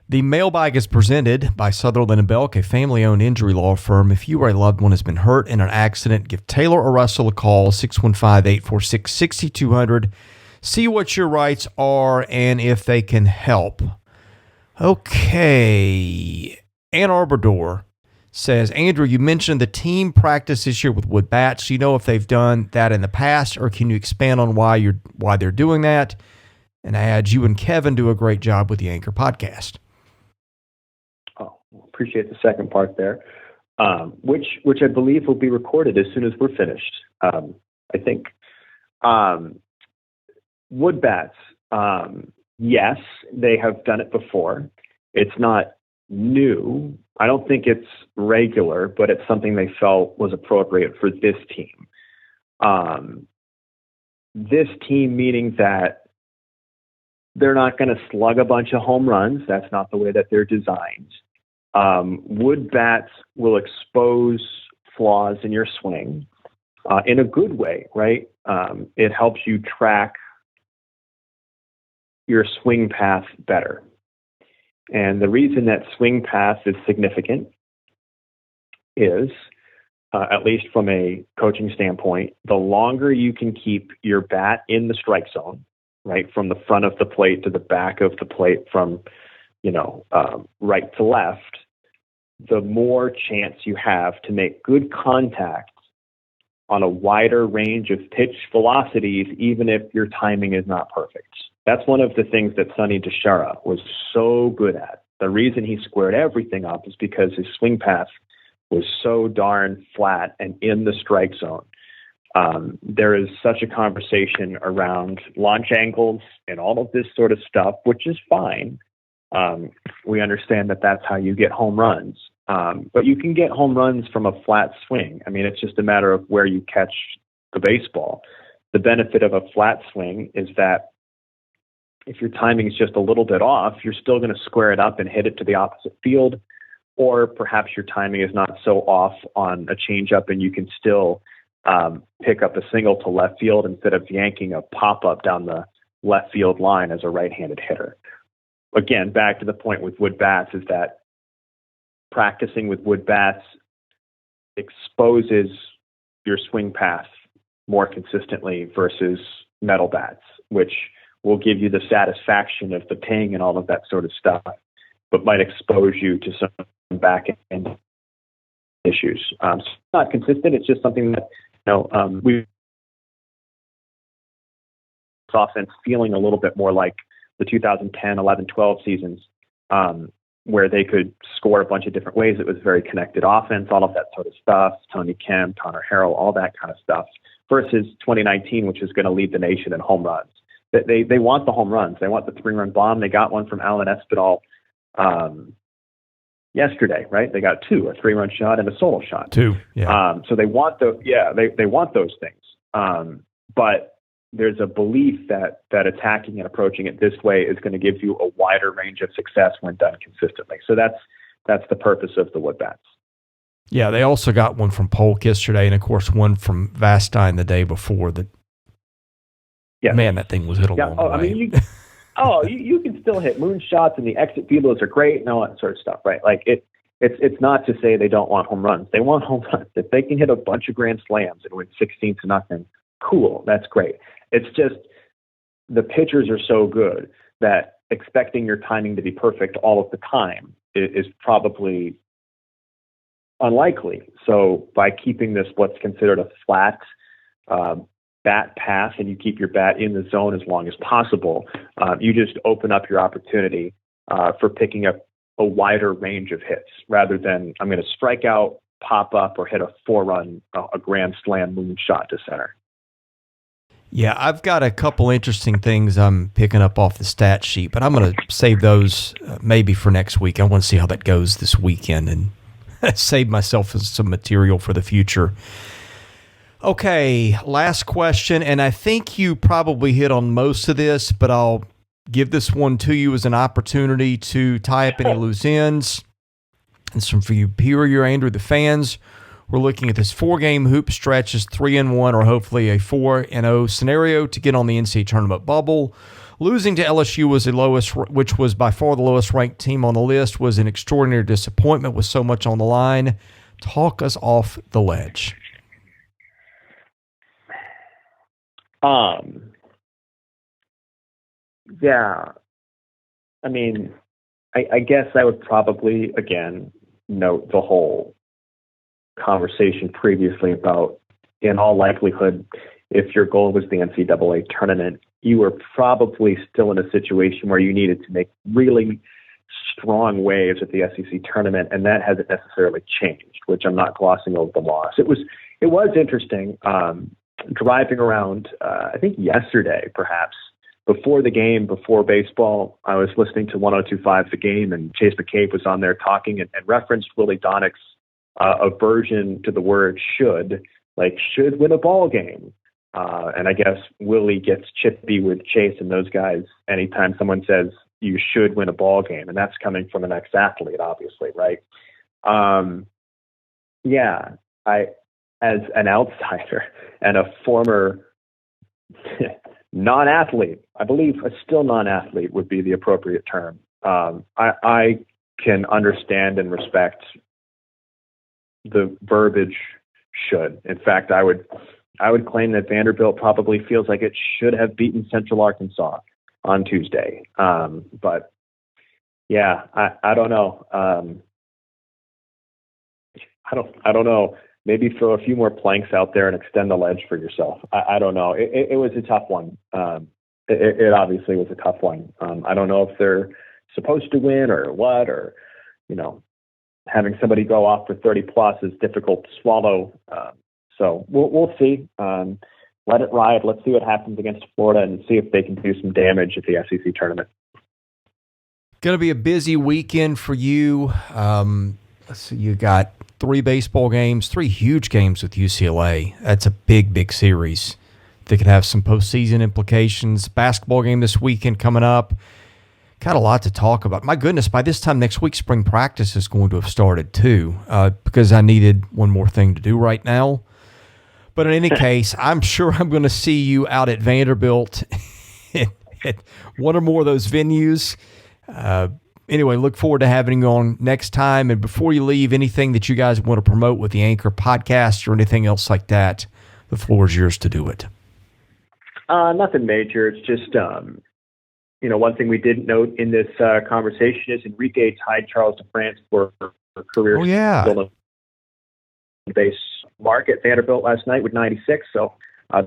The mailbag is presented by Sutherland & Belk, a family-owned injury law firm. If you or a loved one has been hurt in an accident, give Taylor or Russell a call, 615-846-6200. See what your rights are and if they can help. Okay. Ann Arbor says, Andrew, you mentioned the team practice this year with wood bats. Do you know if they've done that in the past, or can you expand on why they're doing that? And adds, you and Kevin do a great job with the Anchor podcast. Oh, appreciate the second part there, which I believe will be recorded as soon as we're finished. I think wood bats, yes, they have done it before. It's not new. I don't think it's regular, but it's something they felt was appropriate for this team. This team meaning that they're not going to slug a bunch of home runs. That's not the way that they're designed. Wood bats will expose flaws in your swing in a good way, right? It helps you track your swing path better. And the reason that swing path is significant is, at least from a coaching standpoint, the longer you can keep your bat in the strike zone, right, from the front of the plate to the back of the plate, from, right to left, the more chance you have to make good contact on a wider range of pitch velocities, even if your timing is not perfect. That's one of the things that Sonny DeShara was so good at. The reason he squared everything up is because his swing path was so darn flat and in the strike zone. There is such a conversation around launch angles and all of this sort of stuff, which is fine. We understand that that's how you get home runs. But you can get home runs from a flat swing. I mean, it's just a matter of where you catch the baseball. The benefit of a flat swing is that if your timing is just a little bit off, you're still going to square it up and hit it to the opposite field. Or perhaps your timing is not so off on a changeup and you can still pick up a single to left field instead of yanking a pop-up down the left field line as a right-handed hitter. Again, back to the point with wood bats is that practicing with wood bats exposes your swing path more consistently versus metal bats, which will give you the satisfaction of the ping and all of that sort of stuff, but might expose you to some back end issues. It's not consistent. It's just something that, we offense feeling a little bit more like the 2010, 11, 12 seasons, where they could score a bunch of different ways. It was very connected offense, all of that sort of stuff. Tony Kemp, Connor Harrell, all that kind of stuff, versus 2019, which is going to lead the nation in home runs. They want the home runs. They want the 3-run bomb. They got one from Alan Espinal yesterday, right? They got 2, a 3-run shot and a solo shot. 2, yeah. So they want they want those things. But there's a belief that attacking and approaching it this way is going to give you a wider range of success when done consistently. So that's the purpose of the wood bats. Yeah, they also got one from Polk yesterday, and of course one from Vastine the day before. Man, that thing was hit a long way. I mean, you can still hit moon shots, and the exit feelers are great and all that sort of stuff, right? Like it's not to say they don't want home runs. They want home runs. If they can hit a bunch of grand slams and win 16-0, cool, that's great. It's just the pitchers are so good that expecting your timing to be perfect all of the time is probably unlikely. So by keeping this what's considered a flat bat path, and you keep your bat in the zone as long as possible, you just open up your opportunity for picking up a wider range of hits rather than I'm going to strike out, pop up, or hit a 4-run, a grand slam moon shot to center. Yeah, I've got a couple interesting things I'm picking up off the stat sheet, but I'm going to save those maybe for next week. I want to see how that goes this weekend and save myself some material for the future. Okay, last question, and I think you probably hit on most of this, but I'll give this one to you as an opportunity to tie up any loose ends. And some for you, Peter, Andrew, the fans, we're looking at this 4-game hoop stretch as 3-1 or hopefully a 4-0 scenario to get on the NCAA tournament bubble. Losing to LSU was the lowest, which was by far the lowest ranked team on the list, was an extraordinary disappointment with so much on the line. Talk us off the ledge. Yeah. I mean, I guess I would probably, again, note the whole conversation previously about, in all likelihood, if your goal was the NCAA tournament, you were probably still in a situation where you needed to make really strong waves at the SEC tournament, and that hasn't necessarily changed, which I'm not glossing over the loss. It was interesting driving around, I think yesterday perhaps, before the game, before baseball. I was listening to 102.5 The Game, and Chase McCabe was on there talking and referenced Willie Donnick's aversion to the word should win a ball game. And I guess Willie gets chippy with Chase and those guys anytime someone says you should win a ball game, and that's coming from an ex-athlete, obviously, right? Yeah, I, as an outsider and a former non-athlete, I believe a still non-athlete would be the appropriate term. I can understand and respect the verbiage should. In fact, I would claim that Vanderbilt probably feels like it should have beaten Central Arkansas on Tuesday. But yeah, I don't know. I don't know. Maybe throw a few more planks out there and extend the ledge for yourself. I don't know. It was a tough one. It obviously was a tough one. I don't know if they're supposed to win or what, or, having somebody go off for 30 plus is difficult to swallow. So we'll see. Let it ride. Let's see what happens against Florida and see if they can do some damage at the SEC tournament. Going to be a busy weekend for you. Let's see, you got 3 baseball games, 3 huge games with UCLA. That's a big, big series. They could have some postseason implications. Basketball game this weekend coming up. Got a lot to talk about. My goodness, by this time next week, spring practice is going to have started too, because I needed one more thing to do right now. But in any case, I'm sure I'm going to see you out at Vanderbilt at one or more of those venues. Anyway, look forward to having you on next time. And before you leave, anything that you guys want to promote with the Anchor podcast or anything else like that, the floor is yours to do it. Nothing major. It's just, one thing we didn't note in this conversation is Enrique tied Charles DeFrance for career. Oh, yeah. Base mark at Vanderbilt last night with 96. So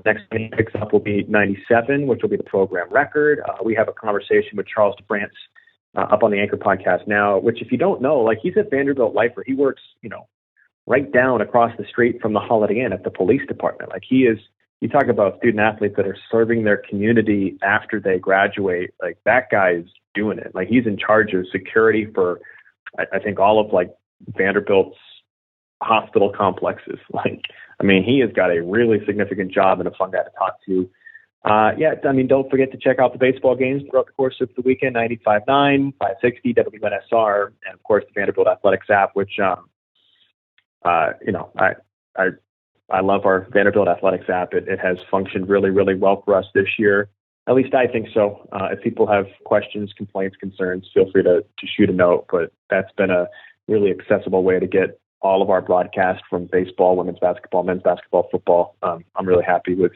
next thing he picks up will be 97, which will be the program record. We have a conversation with Charles DeFrance up on the Anchor podcast now, which, if you don't know, he's a Vanderbilt lifer. He works, right down across the street from the Holiday Inn at the police department. He is. You talk about student athletes that are serving their community after they graduate. That guy is doing it. He's in charge of security for, I think, all of Vanderbilt's hospital complexes. He has got a really significant job and a fun guy to talk to. Don't forget to check out the baseball games throughout the course of the weekend, 95.9, 560, WNSR, and of course the Vanderbilt Athletics app, which, I love our Vanderbilt Athletics app. It has functioned really, really well for us this year. At least I think so. If people have questions, complaints, concerns, feel free to shoot a note. But that's been a really accessible way to get all of our broadcast from baseball, women's basketball, men's basketball, football. I'm really happy with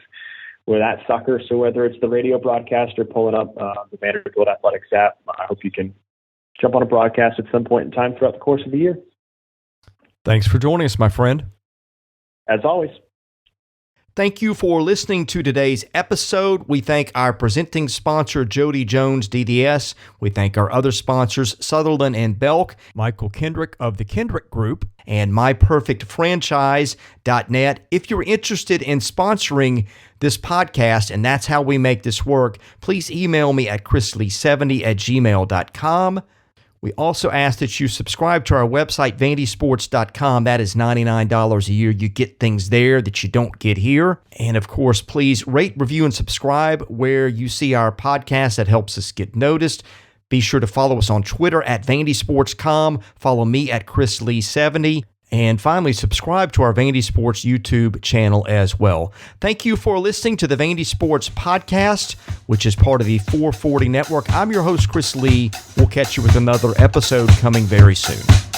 that sucker. So whether it's the radio broadcast or pulling up the Vanderbilt Athletics app, I hope you can jump on a broadcast at some point in time throughout the course of the year. Thanks for joining us, my friend. As always. Thank you for listening to today's episode. We thank our presenting sponsor, Jody Jones DDS. We thank our other sponsors, Sutherland and Belk, Michael Kendrick of the Kendrick Group, and MyPerfectFranchise.net. If you're interested in sponsoring this podcast, and that's how we make this work, please email me at chrislee70@gmail.com. We also ask that you subscribe to our website, vandysports.com. That is $99 a year. You get things there that you don't get here. And of course, please rate, review, and subscribe where you see our podcast. That helps us get noticed. Be sure to follow us on Twitter at vandysports.com. Follow me at ChrisLee70. And finally, subscribe to our Vandy Sports YouTube channel as well. Thank you for listening to the Vandy Sports Podcast, which is part of the 440 Network. I'm your host, Chris Lee. We'll catch you with another episode coming very soon.